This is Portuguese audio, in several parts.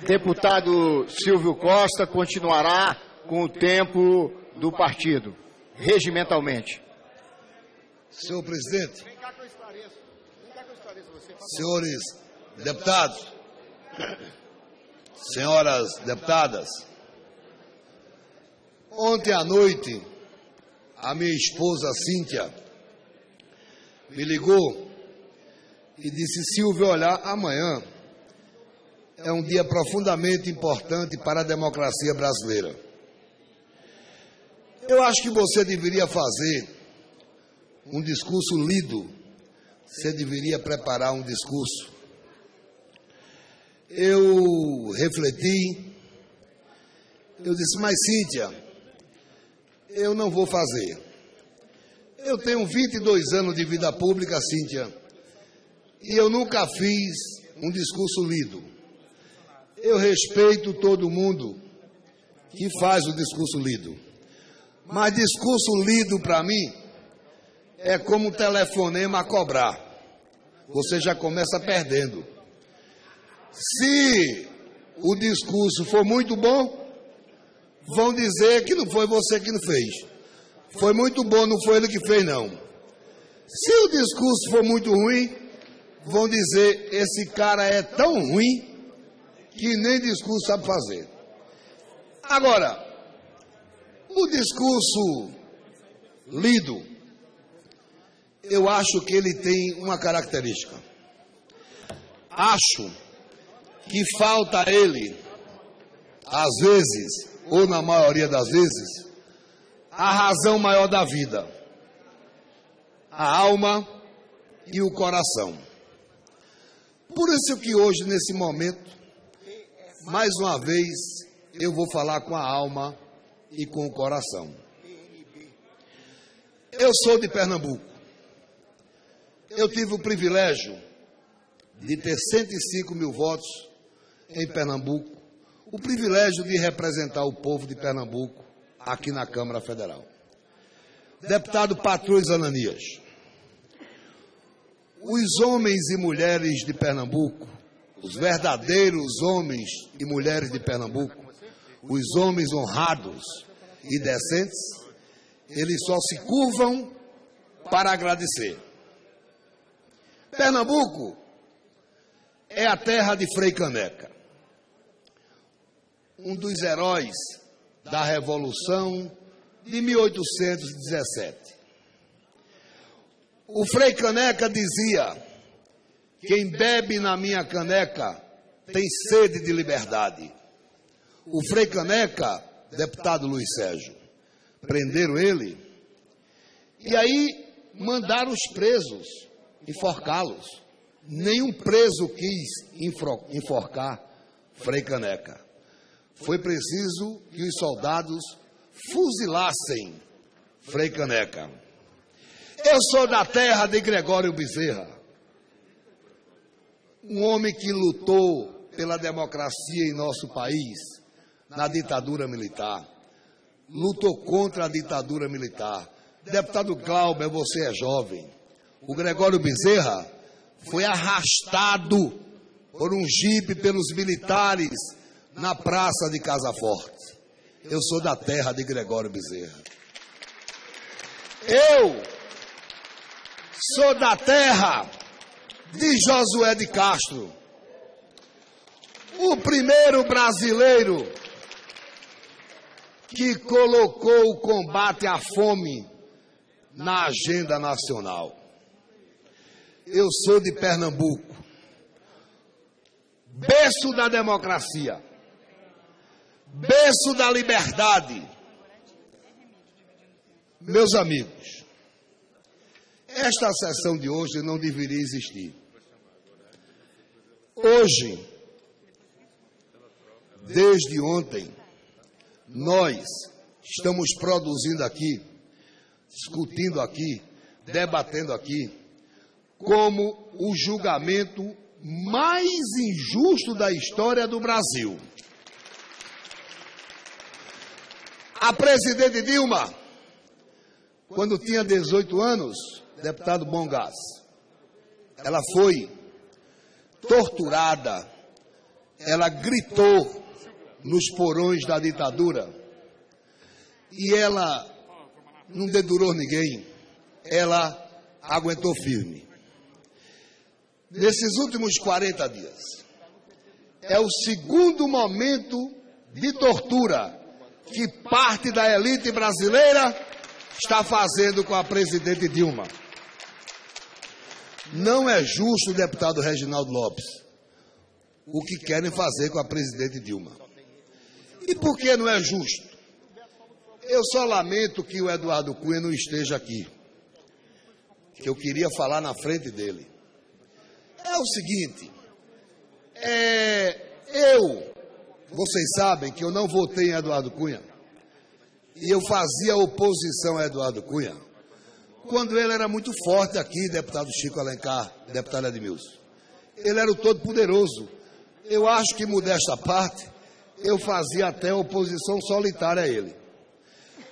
Deputado Silvio Costa continuará com o tempo do partido, regimentalmente. Senhor presidente, senhores deputados, senhoras deputadas, ontem à noite, a minha esposa Cíntia me ligou e disse: Silvio, olha, amanhã é um dia profundamente importante para a democracia brasileira. Eu acho que você deveria fazer um discurso lido, você deveria preparar um discurso. Eu refleti, eu disse: mas Cíntia, eu não vou fazer. Eu tenho 22 anos de vida pública, Cíntia, e eu nunca fiz um discurso lido. Eu respeito todo mundo que faz o discurso lido, mas discurso lido para mim é como um telefonema a cobrar. Você já começa perdendo. Se o discurso for muito bom, vão dizer que não foi você que não fez. Foi muito bom, não foi ele que fez, não. Se o discurso for muito ruim, vão dizer: esse cara é tão ruim que nem discurso sabe fazer. Agora, o discurso lido, eu acho que ele tem uma característica. Acho que falta a ele, às vezes, ou na maioria das vezes, a razão maior da vida, a alma e o coração. Por isso que hoje, nesse momento, mais uma vez, eu vou falar com a alma e com o coração. Eu sou de Pernambuco. Eu tive o privilégio de ter 105 mil votos em Pernambuco, o privilégio de representar o povo de Pernambuco aqui na Câmara Federal. Deputado Patrões Ananias, os homens e mulheres de Pernambuco, os verdadeiros homens e mulheres de Pernambuco, os homens honrados e decentes, eles só se curvam para agradecer. Pernambuco é a terra de Frei Caneca, um dos heróis da Revolução de 1817. O Frei Caneca dizia: quem bebe na minha caneca tem sede de liberdade. O Frei Caneca, deputado Luiz Sérgio, prenderam ele e aí mandaram os presos enforcá-los. Nenhum preso quis enforcar Frei Caneca. Foi preciso que os soldados fuzilassem Frei Caneca. Eu sou da terra de Gregório Bezerra, um homem que lutou pela democracia em nosso país, na ditadura militar, lutou contra a ditadura militar. Deputado Glauber, você é jovem. O Gregório Bezerra foi arrastado por um jipe pelos militares na praça de Casa Forte. Eu sou da terra de Gregório Bezerra. Eu sou da terra de Josué de Castro, o primeiro brasileiro que colocou o combate à fome na agenda nacional. Eu sou de Pernambuco, berço da democracia, berço da liberdade. Meus amigos, esta sessão de hoje não deveria existir. Hoje, desde ontem, nós estamos produzindo aqui, discutindo aqui, debatendo aqui, como o julgamento mais injusto da história do Brasil. A presidente Dilma, quando tinha 18 anos, deputado Bom Gás, ela foi torturada, ela gritou nos porões da ditadura e ela não dedurou ninguém, ela aguentou firme. Nesses últimos 40 dias, é o segundo momento de tortura que parte da elite brasileira está fazendo com a presidente Dilma. Não é justo, deputado Reginaldo Lopes, o que querem fazer com a presidente Dilma. E por que não é justo? Eu só lamento que o Eduardo Cunha não esteja aqui, que eu queria falar na frente dele. É o seguinte, vocês sabem que eu não votei em Eduardo Cunha, e eu fazia oposição a Eduardo Cunha, quando ele era muito forte aqui, deputado Chico Alencar, deputado Edmilson. Ele era o todo-poderoso. Eu acho que, modesta parte, eu fazia até oposição solitária a ele.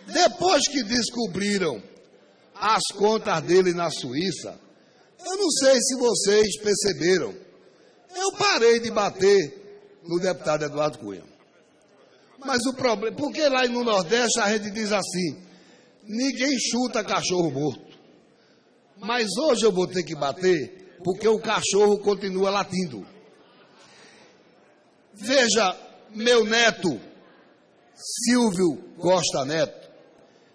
Depois que descobriram as contas dele na Suíça, eu não sei se vocês perceberam, eu parei de bater no deputado Eduardo Cunha. Mas o problema, porque lá no Nordeste a gente diz assim, ninguém chuta cachorro morto. Mas hoje eu vou ter que bater, porque o cachorro continua latindo. Veja, meu neto, Silvio Costa Neto,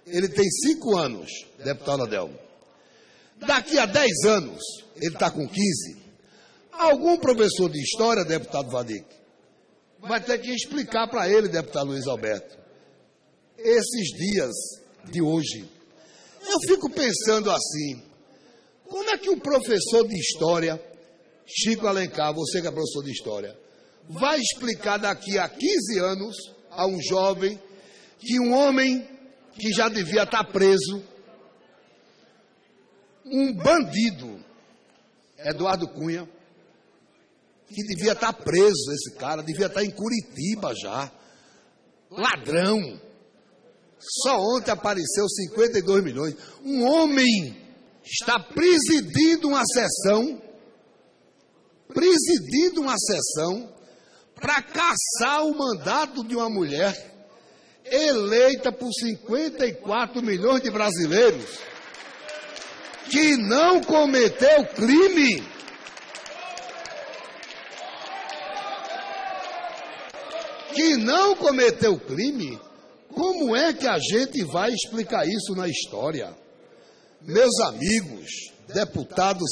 ele tem 5 anos, deputado Adelmo. Daqui a 10 anos, ele está com 15. Algum professor de história, deputado Vadic, vai ter que explicar para ele, deputado Luiz Alberto, esses dias de hoje. Eu fico pensando assim, como é que um professor de história, Chico Alencar, você que é professor de história, vai explicar daqui a 15 anos a um jovem que um homem que já devia estar preso, um bandido, Eduardo Cunha, que devia estar preso, esse cara, devia estar em Curitiba já, ladrão, só ontem apareceu 52 milhões, um homem está presidindo uma sessão para caçar o mandato de uma mulher eleita por 54 milhões de brasileiros que não cometeu crime. Como é que a gente vai explicar isso na história? Meus amigos, deputado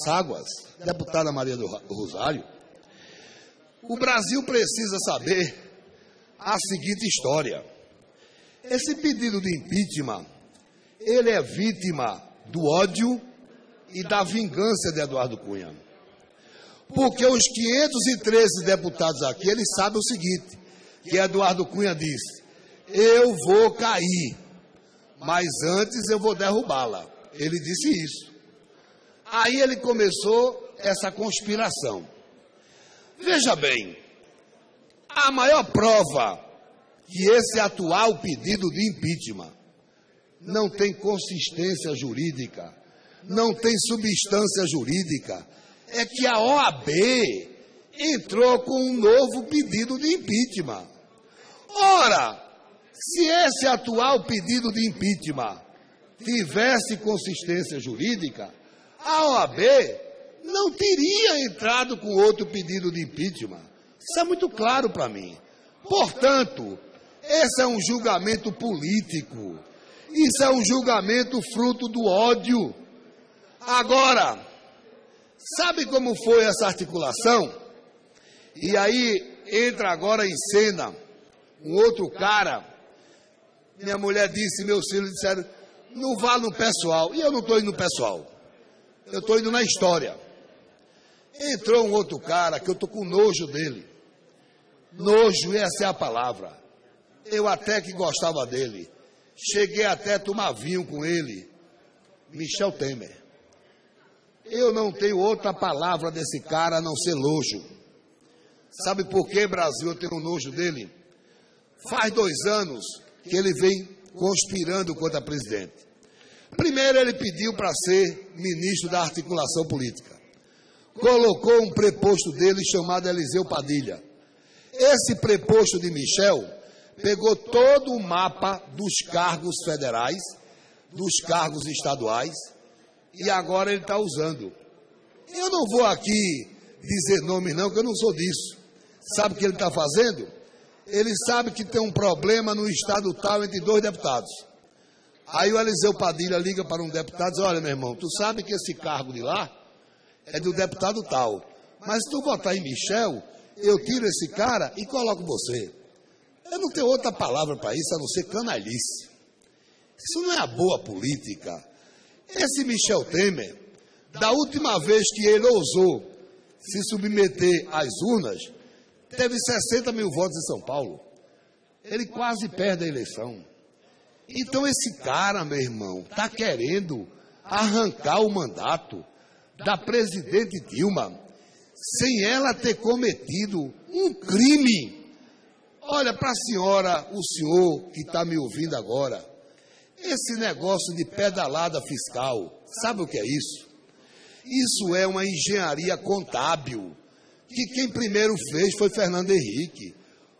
Ságuas, deputada Maria do Rosário, o Brasil precisa saber a seguinte história. Esse pedido de impeachment, ele é vítima do ódio e da vingança de Eduardo Cunha. Porque os 513 deputados aqui, eles sabem o seguinte, que Eduardo Cunha disse, eu vou cair, mas antes eu vou derrubá-la. Ele disse isso. Aí ele começou essa conspiração. Veja bem, a maior prova que esse atual pedido de impeachment não tem consistência jurídica, não tem substância jurídica, é que a OAB entrou com um novo pedido de impeachment. Ora, se esse atual pedido de impeachment tivesse consistência jurídica, a OAB não teria entrado com outro pedido de impeachment. Isso é muito claro para mim. Portanto, esse é um julgamento político. Isso é um julgamento fruto do ódio. Agora, sabe como foi essa articulação? E aí entra agora em cena um outro cara. Minha mulher disse, meus filhos disseram, não vá no pessoal. E eu não estou indo no pessoal. Eu estou indo na história. Entrou um outro cara que eu estou com nojo dele. Nojo, essa é a palavra. Eu até que gostava dele. Cheguei até a tomar vinho com ele. Michel Temer. Eu não tenho outra palavra desse cara a não ser nojo. Sabe por que, Brasil, eu tenho nojo dele? Faz 2 anos que ele vem conspirando contra a presidente. Primeiro ele pediu para ser ministro da articulação política. Colocou um preposto dele chamado Eliseu Padilha. Esse preposto de Michel pegou todo o mapa dos cargos federais, dos cargos estaduais, e agora ele está usando. Eu não vou aqui dizer nome não, que eu não sou disso. Sabe o que ele está fazendo? Ele sabe que tem um problema no estado tal entre 2 deputados. Aí o Eliseu Padilha liga para um deputado e diz: olha, meu irmão, tu sabe que esse cargo de lá é do deputado tal, mas se tu votar em Michel, eu tiro esse cara e coloco você. Eu não tenho outra palavra para isso a não ser canalice. Isso não é a boa política. Esse Michel Temer, da última vez que ele ousou se submeter às urnas, teve 60 mil votos em São Paulo. Ele quase perde a eleição. Então esse cara, meu irmão, está querendo arrancar o mandato da presidente Dilma sem ela ter cometido um crime. Olha, para a senhora, o senhor que está me ouvindo agora, esse negócio de pedalada fiscal, sabe o que é isso? Isso é uma engenharia contábil, que quem primeiro fez foi Fernando Henrique.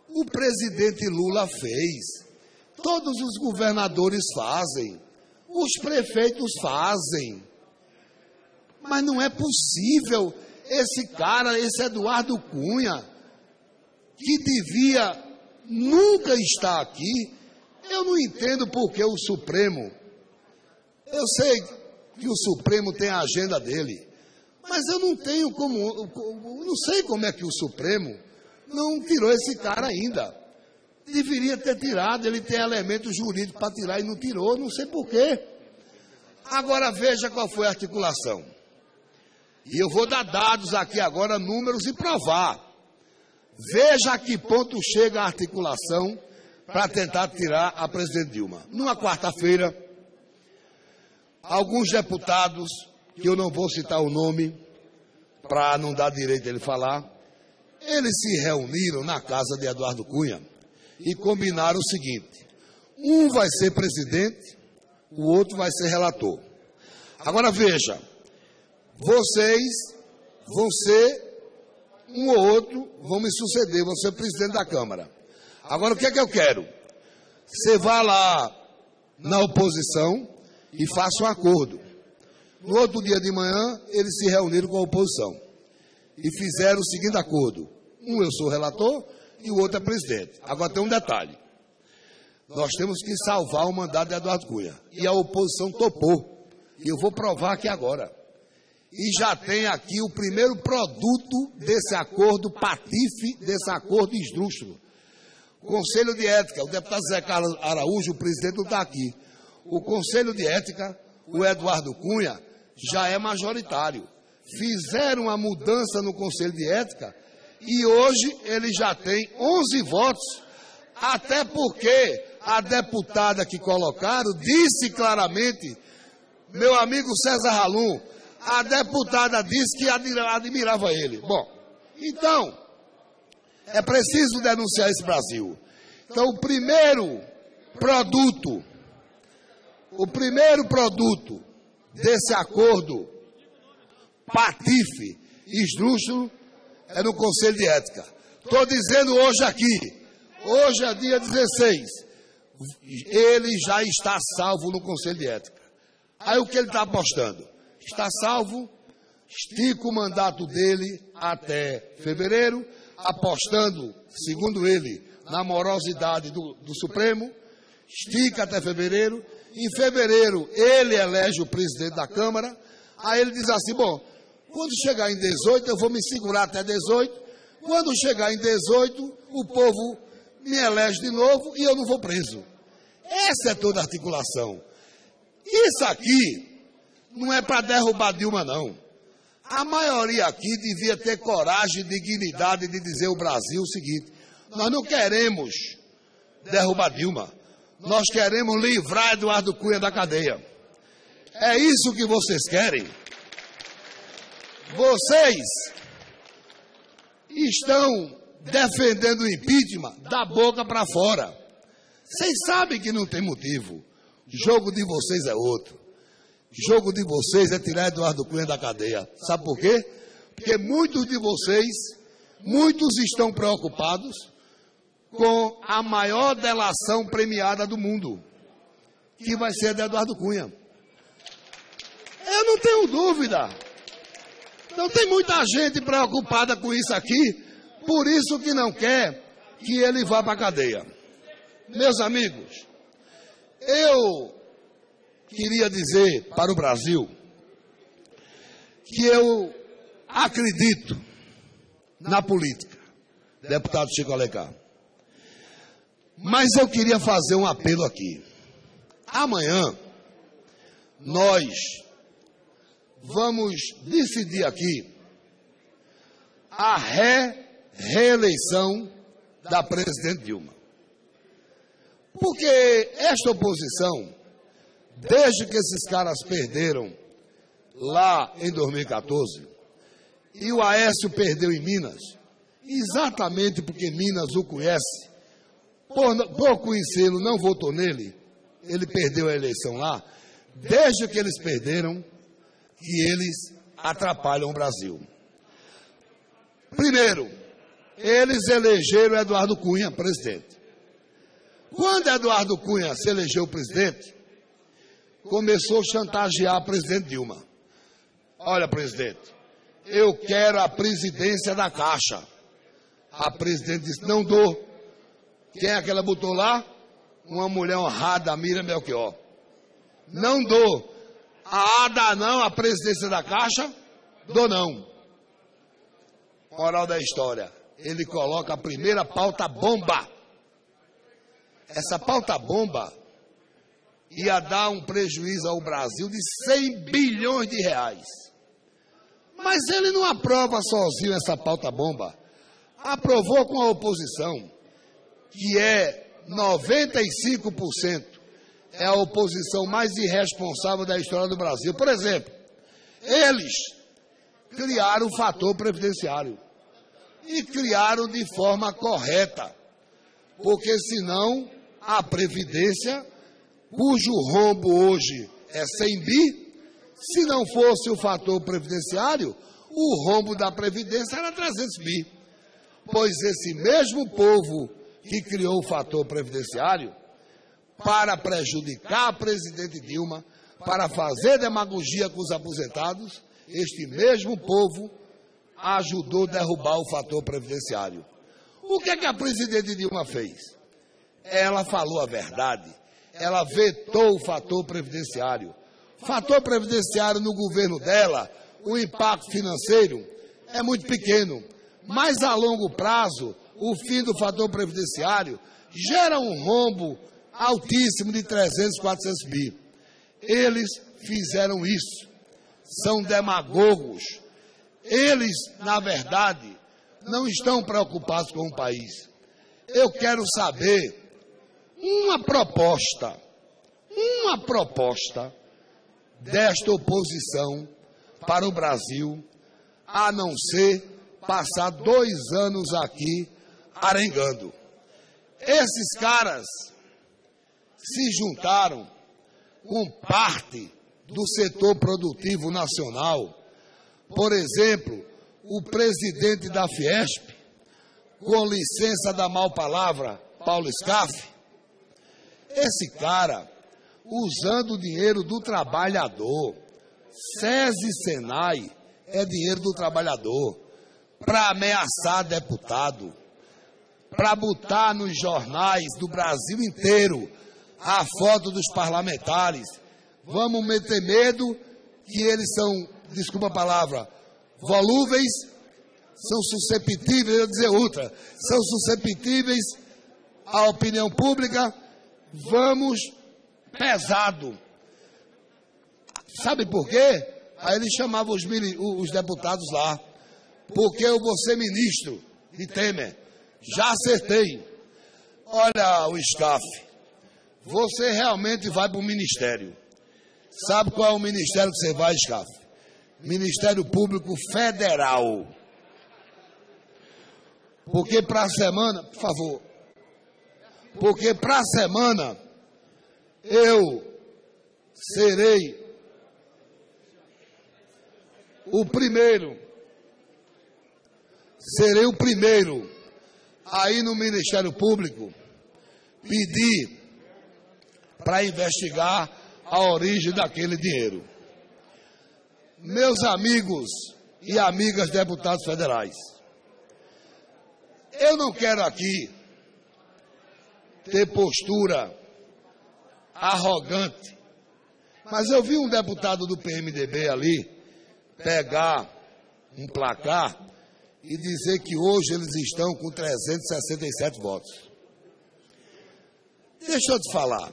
O presidente Lula fez. Todos os governadores fazem. Os prefeitos fazem. Mas não é possível esse cara, esse Eduardo Cunha, que devia nunca estar aqui. Eu não entendo por que o Supremo. Eu sei que o Supremo tem a agenda dele, mas eu não tenho como, não sei como é que o Supremo não tirou esse cara ainda. Deveria ter tirado, ele tem elementos jurídicos para tirar e não tirou, não sei por quê. Agora veja qual foi a articulação. E eu vou dar dados aqui agora, números e provar. Veja a que ponto chega a articulação para tentar tirar a presidente Dilma. Numa quarta-feira, alguns deputados, que eu não vou citar o nome, para não dar direito a ele falar, eles se reuniram na casa de Eduardo Cunha e combinaram o seguinte: um vai ser presidente, o outro vai ser relator. Agora veja, vocês vão ser, um ou outro, vão me suceder, vão ser presidente da Câmara. Agora o que é que eu quero? Você vá lá na oposição e faça um acordo. No outro dia de manhã, eles se reuniram com a oposição e fizeram o seguinte acordo: um eu sou relator e o outro é presidente. Agora tem um detalhe: nós temos que salvar o mandato de Eduardo Cunha. E a oposição topou. E eu vou provar aqui agora. E já tem aqui o primeiro produto desse acordo patife, desse acordo esdrúxulo. O Conselho de Ética, o deputado Zé Carlos Araújo, o presidente, não está aqui. O Conselho de Ética, o Eduardo Cunha, já é majoritário. Fizeram uma mudança no Conselho de Ética e hoje ele já tem 11 votos, até porque a deputada que colocaram disse claramente, meu amigo César Halum, a deputada disse que admirava ele. Bom, então, é preciso denunciar esse Brasil. Então, o primeiro produto desse acordo patife, esdrúxulo, é no Conselho de Ética. Estou dizendo hoje aqui, hoje é dia 16, ele já está salvo no Conselho de Ética. Aí o que ele está apostando? Está salvo, estica o mandato dele até fevereiro, apostando, segundo ele, na morosidade do Supremo, estica até fevereiro. Em fevereiro, ele elege o presidente da Câmara. Aí ele diz assim: bom, quando chegar em 18, eu vou me segurar até 18. Quando chegar em 18, o povo me elege de novo e eu não vou preso. Essa é toda a articulação. Isso aqui não é para derrubar Dilma, não. A maioria aqui devia ter coragem e dignidade de dizer ao Brasil o seguinte: nós não queremos derrubar Dilma. Nós queremos livrar Eduardo Cunha da cadeia. É isso que vocês querem? Vocês estão defendendo o impeachment da boca para fora. Vocês sabem que não tem motivo. O jogo de vocês é outro. O jogo de vocês é tirar Eduardo Cunha da cadeia. Sabe por quê? Porque muitos de vocês Muitos estão preocupados com a maior delação premiada do mundo, que vai ser a de Eduardo Cunha. Eu não tenho dúvida. Então tem muita gente preocupada com isso aqui, por isso que não quer que ele vá para a cadeia. Meus amigos, eu queria dizer para o Brasil que eu acredito na política, deputado Chico Alencar. Mas eu queria fazer um apelo aqui. Amanhã, nós vamos decidir aqui a reeleição da presidente Dilma. Porque esta oposição, desde que esses caras perderam lá em 2014, e o Aécio perdeu em Minas, exatamente porque Minas o conhece, por conhecê-lo, não votou nele, ele perdeu a eleição lá, desde que eles perderam, que eles atrapalham o Brasil. Primeiro, eles elegeram Eduardo Cunha presidente. Quando Eduardo Cunha se elegeu presidente, começou a chantagear a presidente Dilma. Olha, presidente, eu quero a presidência da Caixa. A presidente disse, não dou. Quem é que ela botou lá? Uma mulher honrada, Miriam Belchior. Não dou. Dá não, a presidência da Caixa, dou não. Moral da história, ele coloca a primeira pauta bomba. Essa pauta bomba ia dar um prejuízo ao Brasil de 100 bilhões de reais. Mas ele não aprova sozinho essa pauta bomba. Aprovou com a oposição, que é 95%, é a oposição mais irresponsável da história do Brasil. Por exemplo, eles criaram o fator previdenciário. E criaram de forma correta. Porque senão a Previdência, cujo rombo hoje é 100 bi, se não fosse o fator previdenciário, o rombo da Previdência era 300 bi. Pois esse mesmo povo que criou o fator previdenciário, para prejudicar a presidente Dilma, para fazer demagogia com os aposentados, este mesmo povo ajudou a derrubar o fator previdenciário. O que é que a presidente Dilma fez? Ela falou a verdade. Ela vetou o fator previdenciário. Fator previdenciário no governo dela, o impacto financeiro é muito pequeno. Mas a longo prazo, o fim do fator previdenciário gera um rombo altíssimo de 300, 400 bi. Eles fizeram isso. São demagogos. Eles, na verdade, não estão preocupados com o país. Eu quero saber uma proposta desta oposição para o Brasil, a não ser passar 2 anos aqui arengando. Esses caras se juntaram com parte do setor produtivo nacional. Por exemplo, o presidente da Fiesp, com licença da mal palavra, Paulo Scaff, esse cara, usando o dinheiro do trabalhador, SESI e Senai é dinheiro do trabalhador, para ameaçar deputado, para botar nos jornais do Brasil inteiro a foto dos parlamentares. Vamos meter medo que eles são, desculpa a palavra, volúveis, são susceptíveis, eu ia dizer outra, são susceptíveis à opinião pública. Vamos pesado. Sabe por quê? Aí ele chamava os deputados lá. Porque eu vou ser ministro de Temer. Já acertei. Olha, o Scaff, você realmente vai para o ministério. Sabe qual é o ministério que você vai, Scaff? Ministério Público Federal. Porque para a semana, por favor, porque para a semana eu serei o primeiro serei o primeiro aí no Ministério Público pedir para investigar a origem daquele dinheiro. Meus amigos e amigas deputados federais, eu não quero aqui ter postura arrogante, mas eu vi um deputado do PMDB ali pegar um placar e dizer que hoje eles estão com 367 votos. Deixa eu te falar,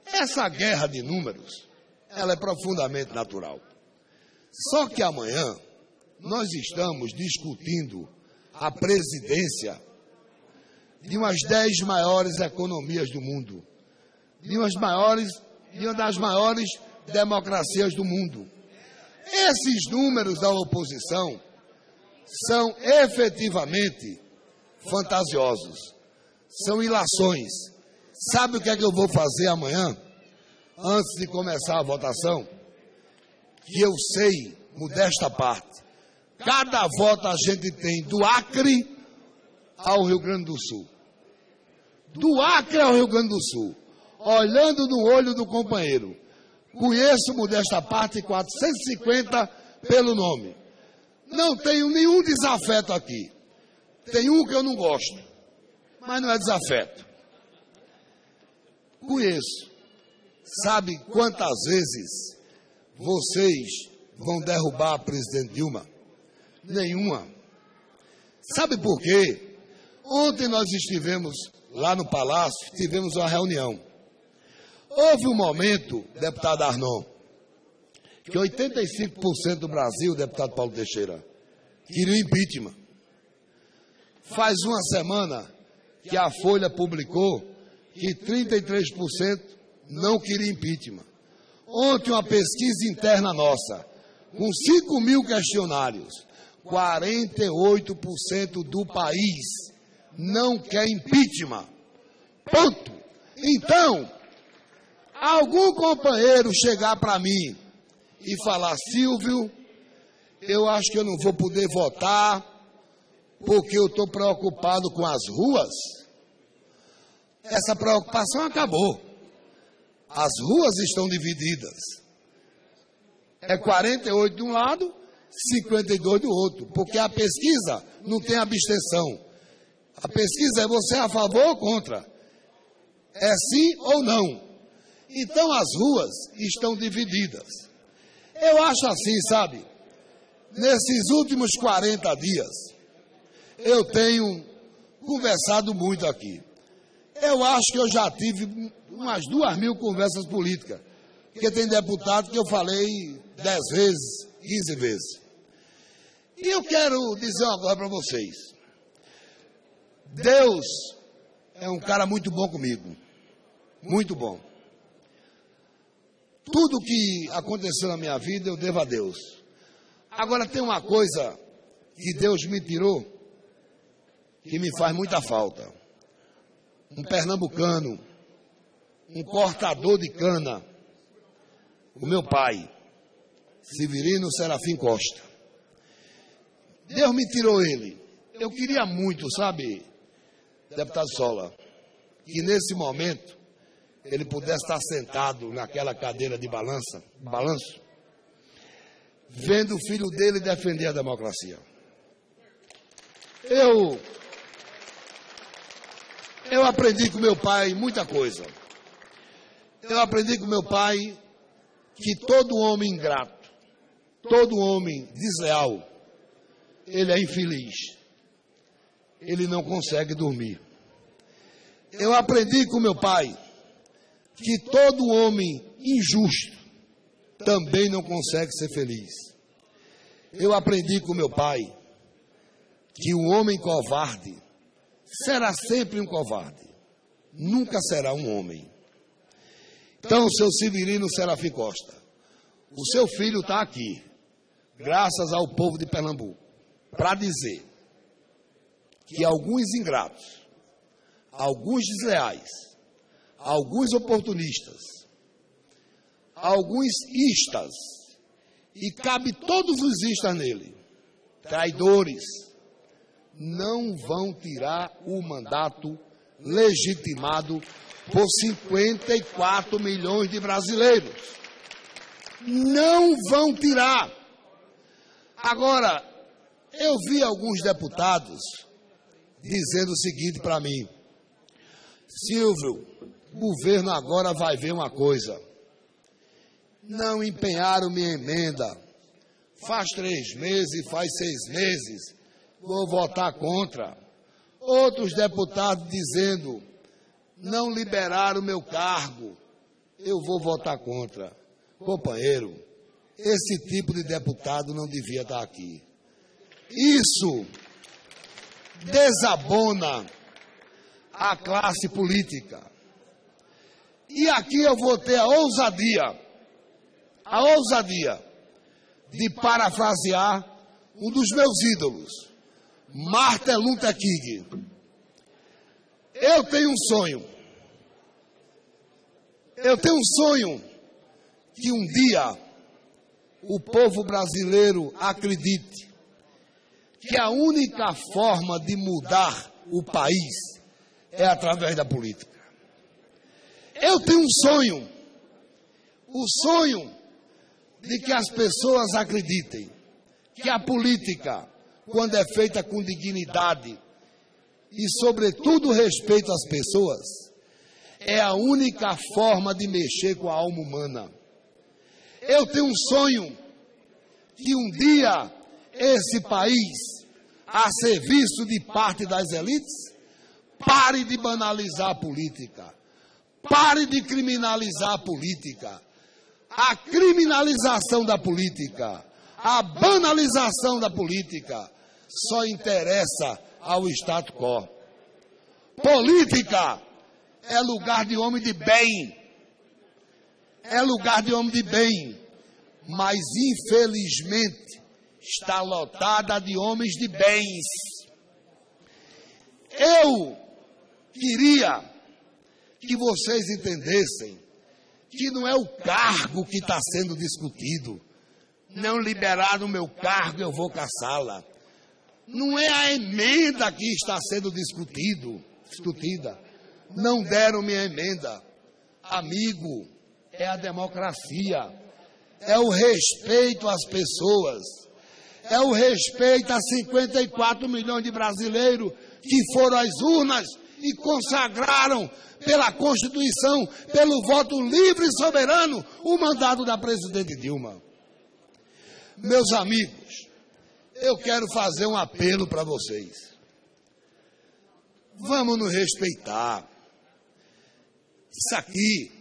essa guerra de números, ela é profundamente natural. Só que amanhã nós estamos discutindo a presidência de umas 10 maiores economias do mundo, de uma das maiores democracias do mundo. Esses números da oposição são efetivamente fantasiosos, são ilações. Sabe o que é que eu vou fazer amanhã, antes de começar a votação? Que eu sei, modesta parte, cada voto a gente tem do Acre ao Rio Grande do Sul. Do Acre ao Rio Grande do Sul. Olhando no olho do companheiro. Conheço, modesta parte, 450 pelo nome. Não tenho nenhum desafeto aqui. Tem um que eu não gosto, mas não é desafeto. Conheço. Sabe quantas vezes vocês vão derrubar a presidente Dilma? Nenhuma. Sabe por quê? Ontem nós estivemos lá no Palácio, tivemos uma reunião. Houve um momento, deputado Arnon, que 85% do Brasil, deputado Paulo Teixeira, queria o impeachment. Faz uma semana que a Folha publicou que 33% não queria impeachment. Ontem uma pesquisa interna nossa, com 5 mil questionários, 48% do país não quer impeachment. Ponto. Então, algum companheiro chegar para mim e falar, Silvio, eu acho que eu não vou poder votar porque eu estou preocupado com as ruas. Essa preocupação acabou. As ruas estão divididas. É 48 de um lado, 52 do outro, porque a pesquisa não tem abstenção. A pesquisa é você a favor ou contra. É sim ou não. Então as ruas estão divididas. Eu acho assim, sabe? Nesses últimos 40 dias, eu tenho conversado muito aqui. Eu acho que eu já tive umas 2.000 conversas políticas. Porque tem deputado que eu falei 10 vezes, 15 vezes. E eu quero dizer uma coisa para vocês. Deus é um cara muito bom comigo. Muito bom. Tudo que aconteceu na minha vida eu devo a Deus. Agora tem uma coisa que Deus me tirou que me faz muita falta. Um pernambucano, um cortador de cana, o meu pai, Severino Serafim Costa. Deus me tirou ele. Eu queria muito, sabe, deputado Sola, que nesse momento ele pudesse estar sentado naquela cadeira de balanço, vendo o filho dele defender a democracia. Eu aprendi com meu pai muita coisa. Eu aprendi com meu pai que todo homem ingrato, todo homem desleal, ele é infeliz. Ele não consegue dormir. Eu aprendi com meu pai que todo homem injusto também não consegue ser feliz. Eu aprendi com meu pai que o homem covarde será sempre um covarde, nunca será um homem. Então, seu Severino Serafim Costa, o seu filho está aqui, graças ao povo de Pernambuco, para dizer que alguns ingratos, alguns desleais, alguns oportunistas, alguns istas, e cabe todos os istas nele, traidores, não vão tirar o mandato legitimado por 54 milhões de brasileiros. Não vão tirar. Agora, eu vi alguns deputados dizendo o seguinte para mim: Silvio, o governo agora vai ver uma coisa. Não empenharam minha emenda. Faz 3 meses, faz 6 meses. Vou votar contra. Outros deputados dizendo: não liberaram o meu cargo. Eu vou votar contra. Companheiro, esse tipo de deputado não devia estar aqui. Isso desabona a classe política. E aqui eu vou ter a ousadia de parafrasear um dos meus ídolos, Martin Luther King. Eu tenho um sonho que um dia o povo brasileiro acredite que a única forma de mudar o país é através da política. Eu tenho um sonho, o sonho de que as pessoas acreditem que a política, quando é feita com dignidade e, sobretudo, respeito às pessoas, é a única forma de mexer com a alma humana. Eu tenho um sonho que um dia esse país, a serviço de parte das elites, pare de banalizar a política, pare de criminalizar a política. A criminalização da política, a banalização da política, só interessa ao status quo. Política é lugar de homem de bem. É lugar de homem de bem. Mas, infelizmente, está lotada de homens de bens. Eu queria que vocês entendessem que não é o cargo que está sendo discutido. Não liberaram o meu cargo, eu vou caçá-la. Não é a emenda que está sendo discutida. Não deram minha emenda. Amigo, é a democracia. É o respeito às pessoas. É o respeito a 54 milhões de brasileiros que foram às urnas e consagraram pela Constituição, pelo voto livre e soberano, o mandato da presidente Dilma. Meus amigos, eu quero fazer um apelo para vocês. Vamos nos respeitar. Isso aqui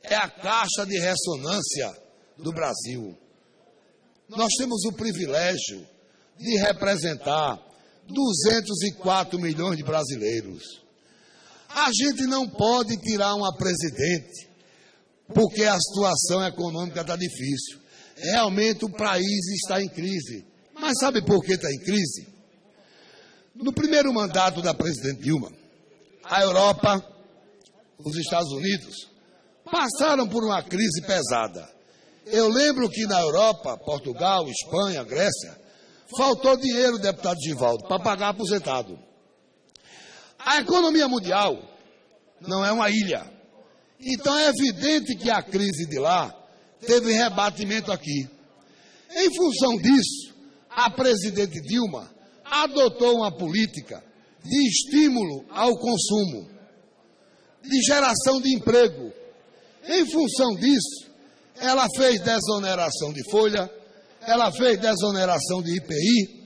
é a caixa de ressonância do Brasil. Nós temos o privilégio de representar 204 milhões de brasileiros. A gente não pode tirar uma presidente porque a situação econômica está difícil. Realmente o país está em crise. Mas sabe por que está em crise? No primeiro mandato da presidente Dilma, a Europa, os Estados Unidos, passaram por uma crise pesada. Eu lembro que na Europa, Portugal, Espanha, Grécia, faltou dinheiro, deputado Givaldo, para pagar aposentado. A economia mundial não é uma ilha. Então é evidente que a crise de lá teve rebatimento aqui. Em função disso, a presidente Dilma adotou uma política de estímulo ao consumo, de geração de emprego. Em função disso, ela fez desoneração de folha, ela fez desoneração de IPI,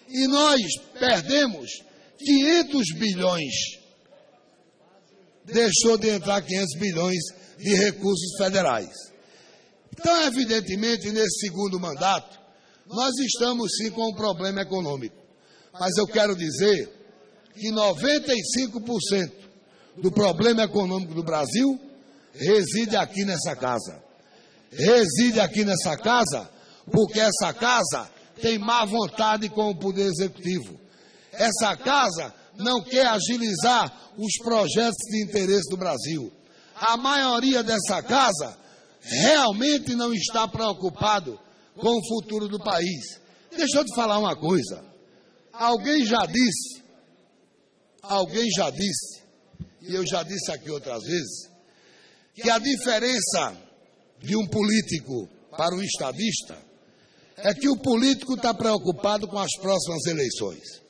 e nós perdemos 500 bilhões. Deixou de entrar 500 bilhões de recursos federais. Então, evidentemente, nesse segundo mandato, nós estamos sim com um problema econômico. Mas eu quero dizer que 95% do problema econômico do Brasil reside aqui nessa casa. Reside aqui nessa casa porque essa casa tem má vontade com o Poder Executivo. Essa casa não quer agilizar os projetos de interesse do Brasil. A maioria dessa casa realmente não está preocupado com o futuro do país. Deixa eu te falar uma coisa. Alguém já disse, e eu já disse aqui outras vezes, que a diferença de um político para um estadista é que o político está preocupado com as próximas eleições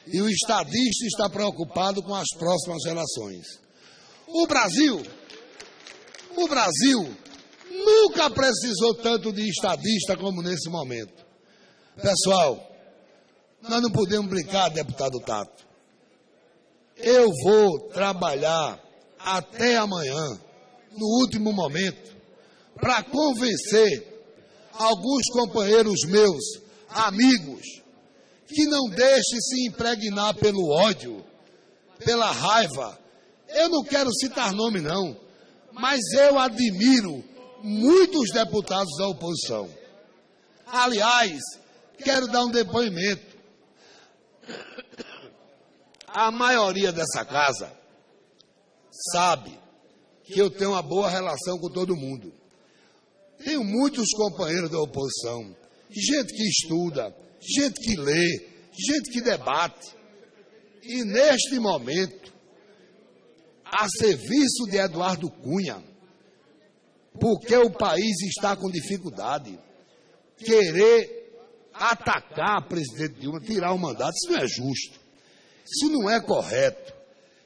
e o estadista está preocupado com as próximas gerações. O Brasil nunca precisou tanto de estadista como nesse momento. Pessoal, nós não podemos brincar, deputado Tato. Eu vou trabalhar até amanhã, no último momento, para convencer alguns companheiros meus, amigos, que não deixem se impregnar pelo ódio, pela raiva. Eu não quero citar nome não, mas eu admiro muitos deputados da oposição. Aliás, quero dar um depoimento. A maioria dessa casa sabe que eu tenho uma boa relação com todo mundo. Tenho muitos companheiros da oposição, gente que estuda, gente que lê, gente que debate. E neste momento, a serviço de Eduardo Cunha, porque o país está com dificuldade, querer atacar a presidente Dilma, tirar o mandato, isso não é justo. Isso não é correto.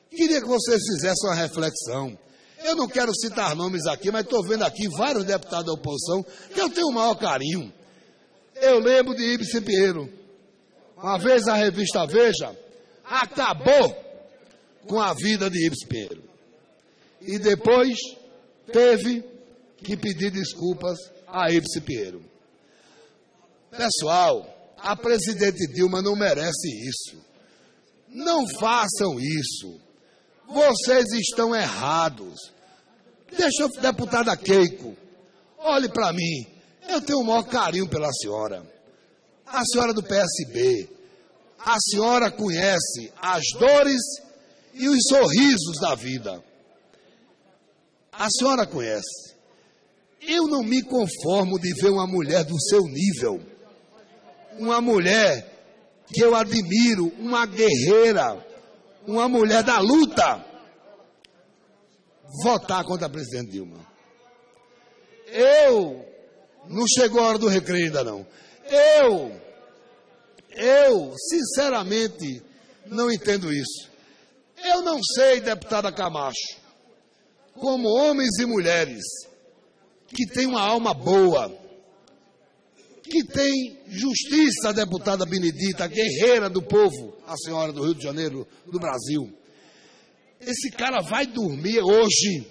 Queria que vocês fizessem uma reflexão. Eu não quero citar nomes aqui, mas estou vendo aqui vários deputados da oposição que eu tenho o maior carinho. Eu lembro de Ibsen Pinheiro. Uma vez a revista Veja acabou com a vida de Ibsen Pinheiro. E depois teve que pedir desculpas a Ibsen Pinheiro. Pessoal, a presidente Dilma não merece isso. Não façam isso. Vocês estão errados. Deixa a deputada Keiko. Olhe para mim. Eu tenho o maior carinho pela senhora. A senhora do PSB. A senhora conhece as dores e os sorrisos da vida. A senhora conhece. Eu não me conformo de ver uma mulher do seu nível. Uma mulher que eu admiro, uma guerreira, uma mulher da luta, votar contra a presidente Dilma. Não chegou a hora do recreio ainda não. Eu, sinceramente, não entendo isso. Eu não sei, deputada Camacho, como homens e mulheres que têm uma alma boa, que tem justiça, a deputada Benedita, guerreira do povo, a senhora do Rio de Janeiro, do Brasil. Esse cara vai dormir hoje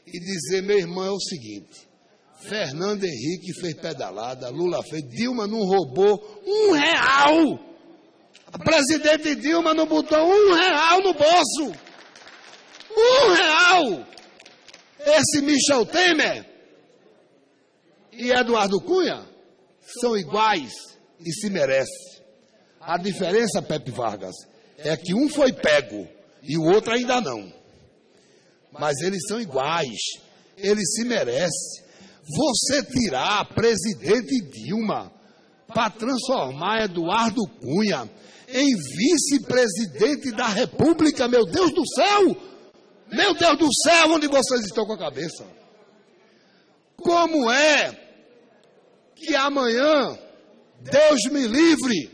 e dizer, meu irmão, é o seguinte, Fernando Henrique fez pedalada, Lula fez, Dilma não roubou R$1. A presidente Dilma não botou R$1 no bolso. R$1. Esse Michel Temer e Eduardo Cunha são iguais e se merecem. A diferença, Pepe Vargas, é que um foi pego e o outro ainda não. Mas eles são iguais, eles se merecem. Você tirar a presidente Dilma para transformar Eduardo Cunha em vice-presidente da República, meu Deus do céu! Meu Deus do céu, onde vocês estão com a cabeça? Como é que amanhã, Deus me livre,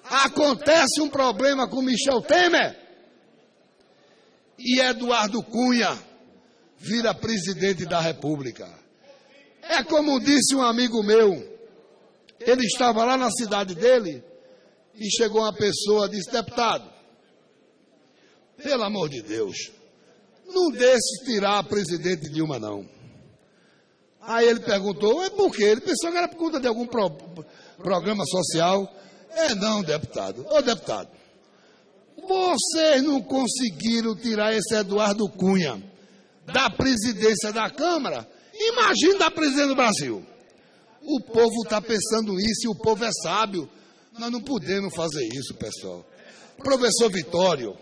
acontece um problema com Michel Temer e Eduardo Cunha vira presidente da República? É como disse um amigo meu, ele estava lá na cidade dele e chegou uma pessoa e disse, deputado, pelo amor de Deus, não deixe tirar a presidente Dilma não. Aí ele perguntou, por quê? Ele pensou que era por conta de algum programa social. Não, deputado. Ô, deputado, vocês não conseguiram tirar esse Eduardo Cunha da presidência da Câmara? Imagina da presidência do Brasil. O povo está pensando isso e o povo é sábio. Nós não podemos fazer isso, pessoal. Professor Vitório,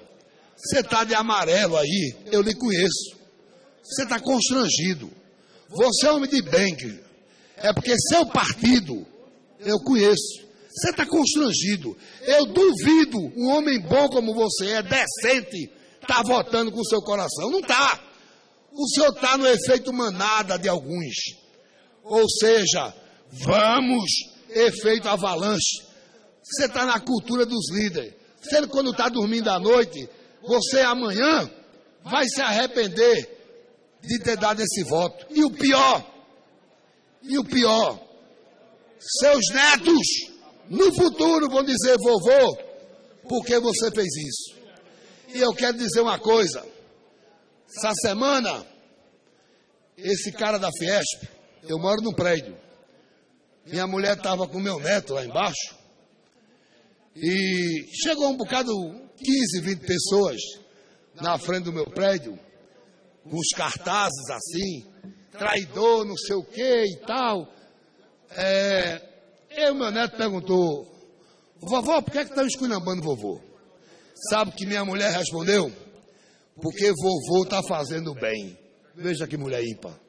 você está de amarelo aí, eu lhe conheço. Você está constrangido. Você é homem de bem, é porque seu partido, eu conheço, Você está constrangido. Eu duvido um homem bom como você é, decente, está votando com o seu coração. Não está. O senhor está no efeito manada de alguns. Ou seja, vamos, efeito avalanche. Você está na cultura dos líderes. Você, quando está dormindo à noite, você amanhã vai se arrepender de ter dado esse voto. E o pior, seus netos, no futuro, vão dizer, vovô, por que você fez isso? E eu quero dizer uma coisa. Essa semana, esse cara da Fiesp, eu moro num prédio. Minha mulher estava com meu neto lá embaixo. E chegou um bocado, 15, 20 pessoas na frente do meu prédio, com os cartazes assim, traidor, não sei o que e tal. Meu neto perguntou, vovó, por que estão esculhambando vovô? Sabe que minha mulher respondeu? Porque vovô está fazendo bem. Veja que mulher ímpar.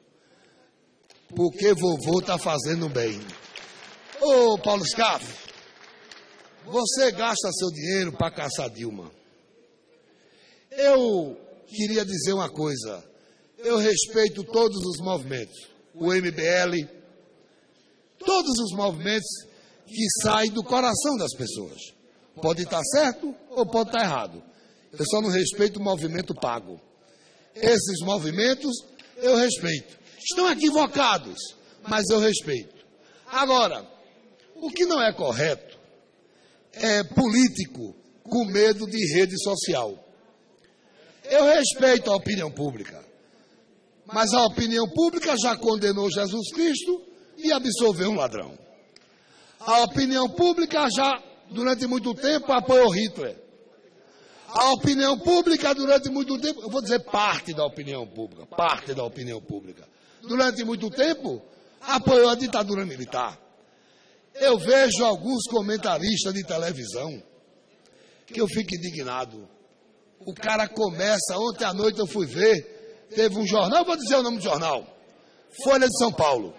Porque vovô está fazendo bem. Ô, Paulo Scaff, você gasta seu dinheiro para caçar Dilma. Eu queria dizer uma coisa. Eu respeito todos os movimentos. O MBL, todos os movimentos que saem do coração das pessoas. Pode estar certo ou pode estar errado. Eu só não respeito o movimento pago. Esses movimentos eu respeito. Estão equivocados, mas eu respeito. Agora, o que não é correto é político com medo de rede social. Eu respeito a opinião pública, mas a opinião pública já condenou Jesus Cristo e absolveu um ladrão. A opinião pública já, durante muito tempo, apoiou Hitler. A opinião pública, durante muito tempo, eu vou dizer parte da opinião pública, durante muito tempo, apoiou a ditadura militar. Eu vejo alguns comentaristas de televisão que eu fico indignado. O cara começa, ontem à noite eu fui ver, teve um jornal, eu vou dizer o nome do jornal, Folha de São Paulo.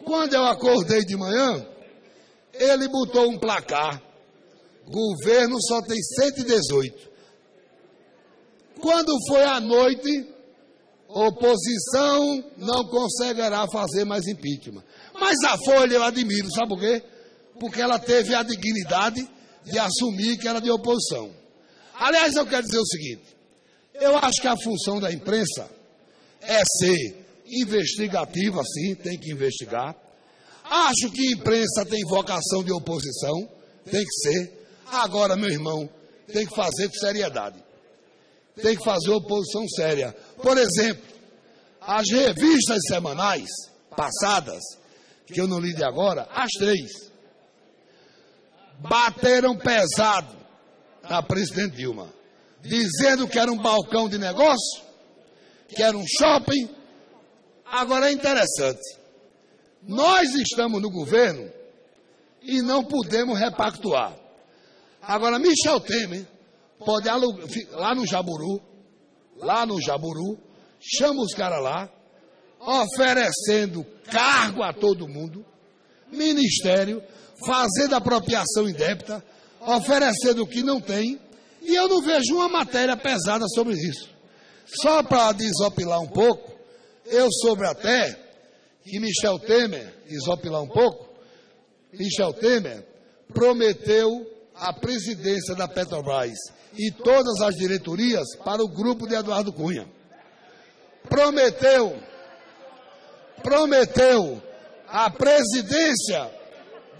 Quando eu acordei de manhã, ele botou um placar, governo só tem 118. Quando foi à noite, oposição não conseguirá fazer mais impeachment. Mas a Folha eu admiro, sabe por quê? Porque ela teve a dignidade de assumir que era de oposição. Aliás, eu quero dizer o seguinte, eu acho que a função da imprensa é ser investigativa, sim, tem que investigar. Acho que a imprensa tem vocação de oposição, tem que ser. Agora, meu irmão, tem que fazer com seriedade. Tem que fazer oposição séria. Por exemplo, as revistas semanais passadas, que eu não li de agora, as 3, bateram pesado na presidente Dilma, dizendo que era um balcão de negócio, que era um shopping. Agora é interessante, nós estamos no governo e não podemos repactuar. Agora Michel Temer pode alugar, lá no Jaburu, chama os caras lá, oferecendo cargo a todo mundo, ministério, fazendo apropriação indébita, oferecendo o que não tem, e eu não vejo uma matéria pesada sobre isso. Só para desopilar um pouco, eu soube até que Michel Temer, desopilar um pouco, Michel Temer prometeu a presidência da Petrobras e todas as diretorias para o grupo de Eduardo Cunha. Prometeu a presidência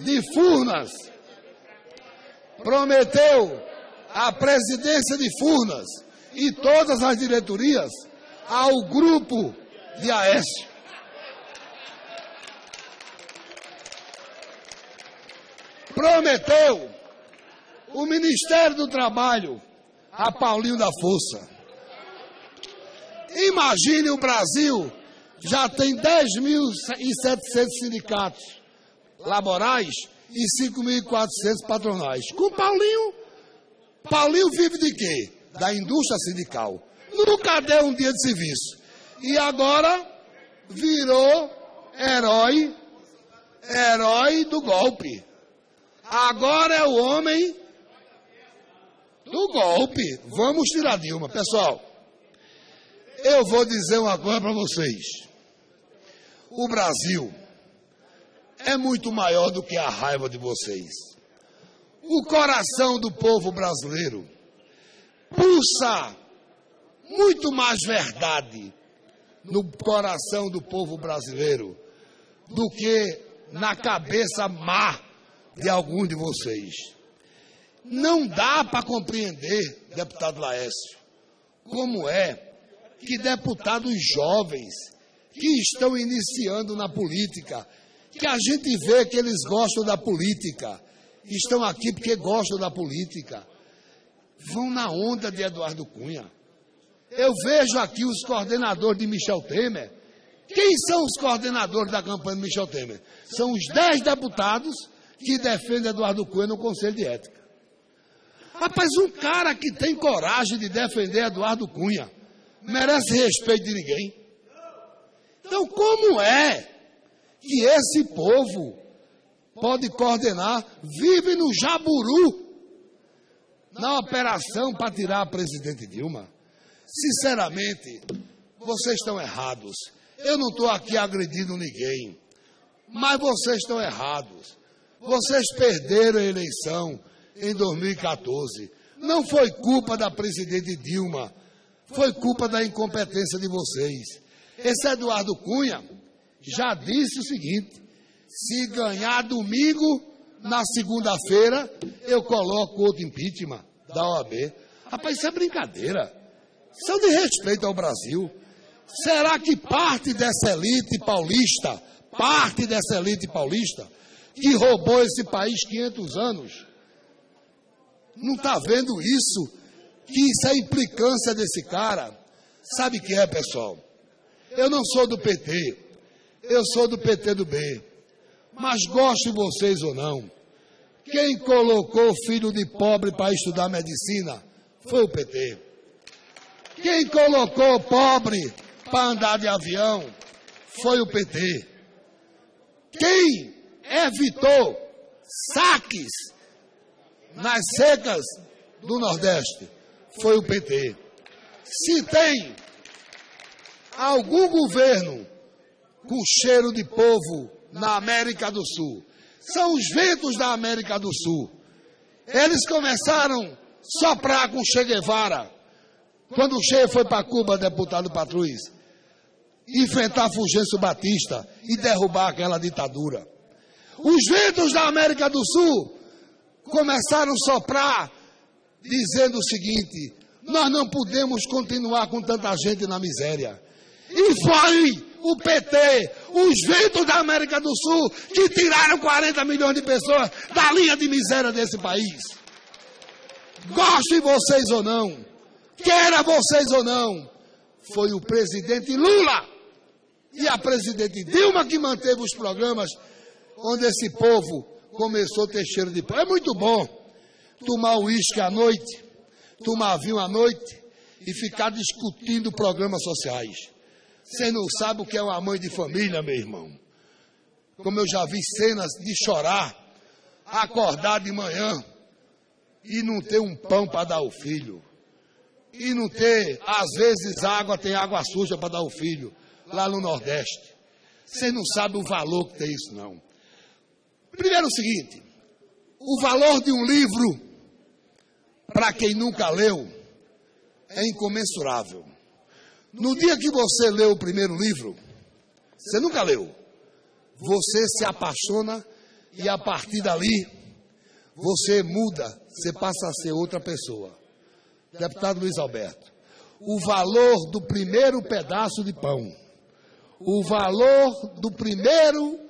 de Furnas. Prometeu a presidência de Furnas e todas as diretorias ao grupo de Aécio. Prometeu o Ministério do Trabalho a Paulinho da Força. Imagine, o Brasil já tem 10.700 sindicatos laborais e 5.400 patronais. Com Paulinho vive de quê? Da indústria sindical. Nunca deu um dia de serviço. E agora virou herói do golpe. Agora é o homem do golpe. Vamos tirar Dilma. Pessoal, eu vou dizer uma coisa para vocês. O Brasil é muito maior do que a raiva de vocês. O coração do povo brasileiro pulsa muito mais verdade no coração do povo brasileiro do que na cabeça má de algum de vocês. Não dá para compreender, deputado Laércio, como é que deputados jovens que estão iniciando na política, que a gente vê que eles gostam da política, estão aqui porque gostam da política, vão na onda de Eduardo Cunha. Eu vejo aqui os coordenadores de Michel Temer. Quem são os coordenadores da campanha de Michel Temer? São os 10 deputados que defendem Eduardo Cunha no Conselho de Ética. Rapaz, um cara que tem coragem de defender Eduardo Cunha merece respeito de ninguém. Então, como é que esse povo pode coordenar, vive no Jaburu, na operação para tirar a presidente Dilma? Sinceramente, vocês estão errados. Eu não estou aqui agredindo ninguém, mas vocês estão errados. Vocês perderam a eleição em 2014. Não foi culpa da presidente Dilma, foi culpa da incompetência de vocês. Esse Eduardo Cunha já disse o seguinte: se ganhar domingo, na segunda-feira, eu coloco outro impeachment da OAB. Rapaz, isso é brincadeira. Isso é um desrespeito ao Brasil. Será que parte dessa elite paulista, que roubou esse país 500 anos, não está vendo isso? Que isso é implicância desse cara? Sabe o que é, pessoal? Eu não sou do PT, eu sou do PT do B. Mas gostem vocês ou não, quem colocou filho de pobre para estudar medicina foi o PT. Quem colocou pobre para andar de avião foi o PT. Quem evitou saques nas secas do Nordeste foi o PT. Se tem algum governo com cheiro de povo na América do Sul, são os ventos da América do Sul. Eles começaram a soprar com Che Guevara, quando o Che foi para Cuba, deputado Patrus, enfrentar Fulgêncio Batista e derrubar aquela ditadura. Os ventos da América do Sul começaram a soprar, dizendo o seguinte: nós não podemos continuar com tanta gente na miséria. E foi o PT, os ventos da América do Sul, que tiraram 40 milhões de pessoas da linha de miséria desse país. Gostem vocês ou não, queira vocês ou não, foi o presidente Lula e a presidente Dilma que manteve os programas onde esse povo começou a ter cheiro de pão. É muito bom tomar uísque à noite, tomar vinho à noite e ficar discutindo programas sociais. Você não sabe o que é uma mãe de família, meu irmão. Como eu já vi cenas de chorar, acordar de manhã e não ter um pão para dar ao filho. E não ter, às vezes, tem água suja para dar ao filho, lá no Nordeste. Você não sabe o valor que tem isso, não. Primeiro o seguinte: o valor de um livro, para quem nunca leu, é incomensurável. No dia que você leu o primeiro livro, você nunca leu, você se apaixona e a partir dali, você muda, você passa a ser outra pessoa. Deputado Luiz Alberto, o valor do primeiro pedaço de pão, o valor do primeiro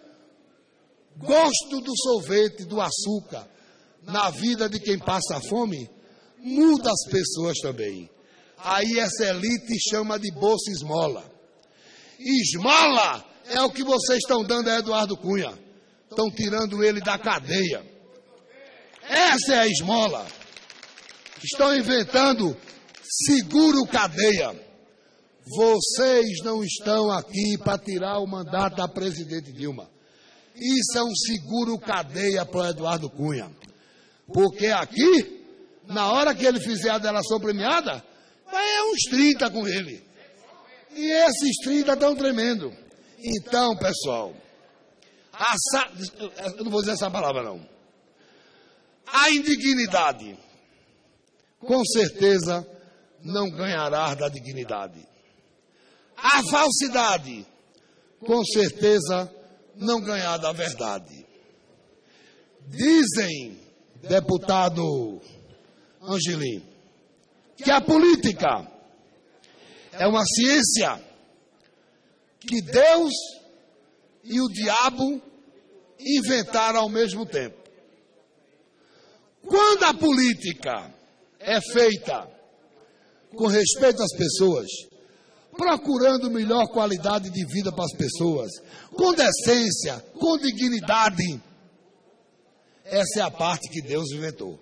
gosto do sorvete, do açúcar, na vida de quem passa fome, muda as pessoas também. Aí essa elite chama de bolsa esmola. Esmola é o que vocês estão dando a Eduardo Cunha. Estão tirando ele da cadeia. Essa é a esmola. Estão inventando seguro cadeia. Vocês não estão aqui para tirar o mandato da presidente Dilma. Isso é um seguro cadeia para o Eduardo Cunha. Porque aqui, na hora que ele fizer a delação premiada, vai uns 30 com ele. E esses 30 estão tremendo. Então, pessoal, eu não vou dizer essa palavra não. A indignidade, com certeza, não ganhará da dignidade. A falsidade, com certeza, não ganhará da verdade. Dizem, deputado Angelim, que a política é uma ciência que Deus e o diabo inventaram ao mesmo tempo. Quando a política é feita com respeito às pessoas, procurando melhor qualidade de vida para as pessoas, com decência, com dignidade, essa é a parte que Deus inventou.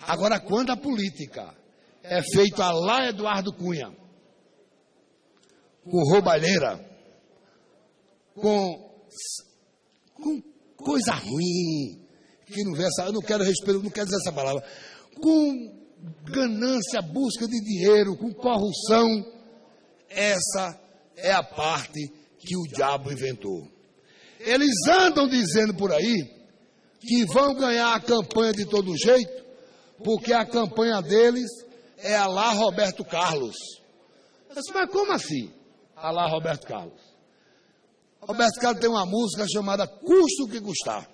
Agora, quando a política é feita a lá Eduardo Cunha, com roubalheira, com coisa ruim, que não vê essa, eu não quero respeito, não quero dizer essa palavra, com ganância, busca de dinheiro, com corrupção, essa é a parte que o diabo inventou. Eles andam dizendo por aí que vão ganhar a campanha de todo jeito, porque a campanha deles é a lá Roberto Carlos. Eu disse, mas como assim? A lá Roberto Carlos. Roberto Carlos tem uma música chamada Custe o que Custar.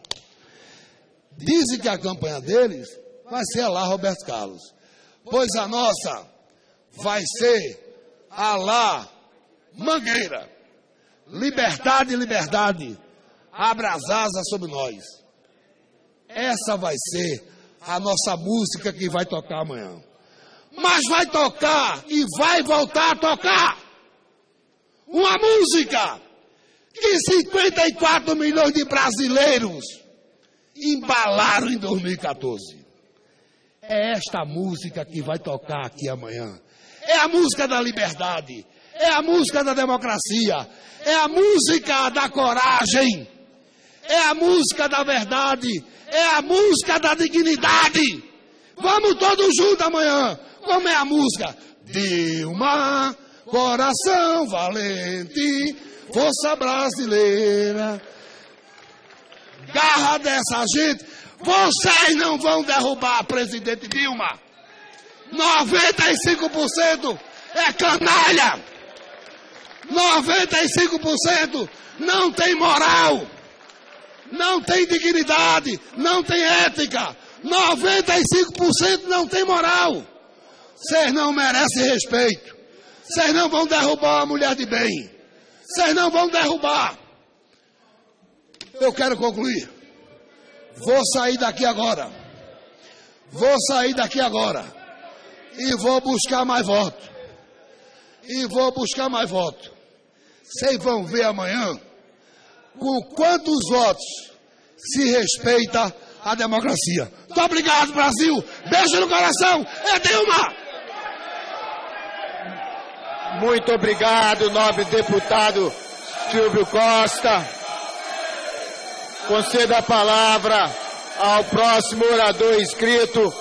Dizem que a campanha deles vai ser a lá Roberto Carlos. Pois a nossa vai ser a lá Mangueira. Liberdade, liberdade. Abra as asas sobre nós. Essa vai ser a nossa música que vai tocar amanhã. Mas vai tocar e vai voltar a tocar uma música que 54 milhões de brasileiros embalaram em 2014. É esta música que vai tocar aqui amanhã. É a música da liberdade. É a música da democracia. É a música da coragem. É a música da verdade. É a música da dignidade. Vamos todos juntos amanhã. Como é a música? Dilma, coração valente, força brasileira. Garra dessa gente. Vocês não vão derrubar a presidente Dilma. 95% é canalha. 95% não tem moral. Não tem dignidade. Não tem ética. 95% não tem moral. Vocês não merecem respeito. Vocês não vão derrubar uma mulher de bem. Vocês não vão derrubar. Eu quero concluir. Vou sair daqui agora. Vou sair daqui agora. E vou buscar mais voto. E vou buscar mais voto. Vocês vão ver amanhã com quantos votos se respeita a democracia. Muito obrigado, Brasil. Beijo no coração. É Dilma. Muito obrigado, nobre deputado Silvio Costa. Concedo a palavra ao próximo orador inscrito,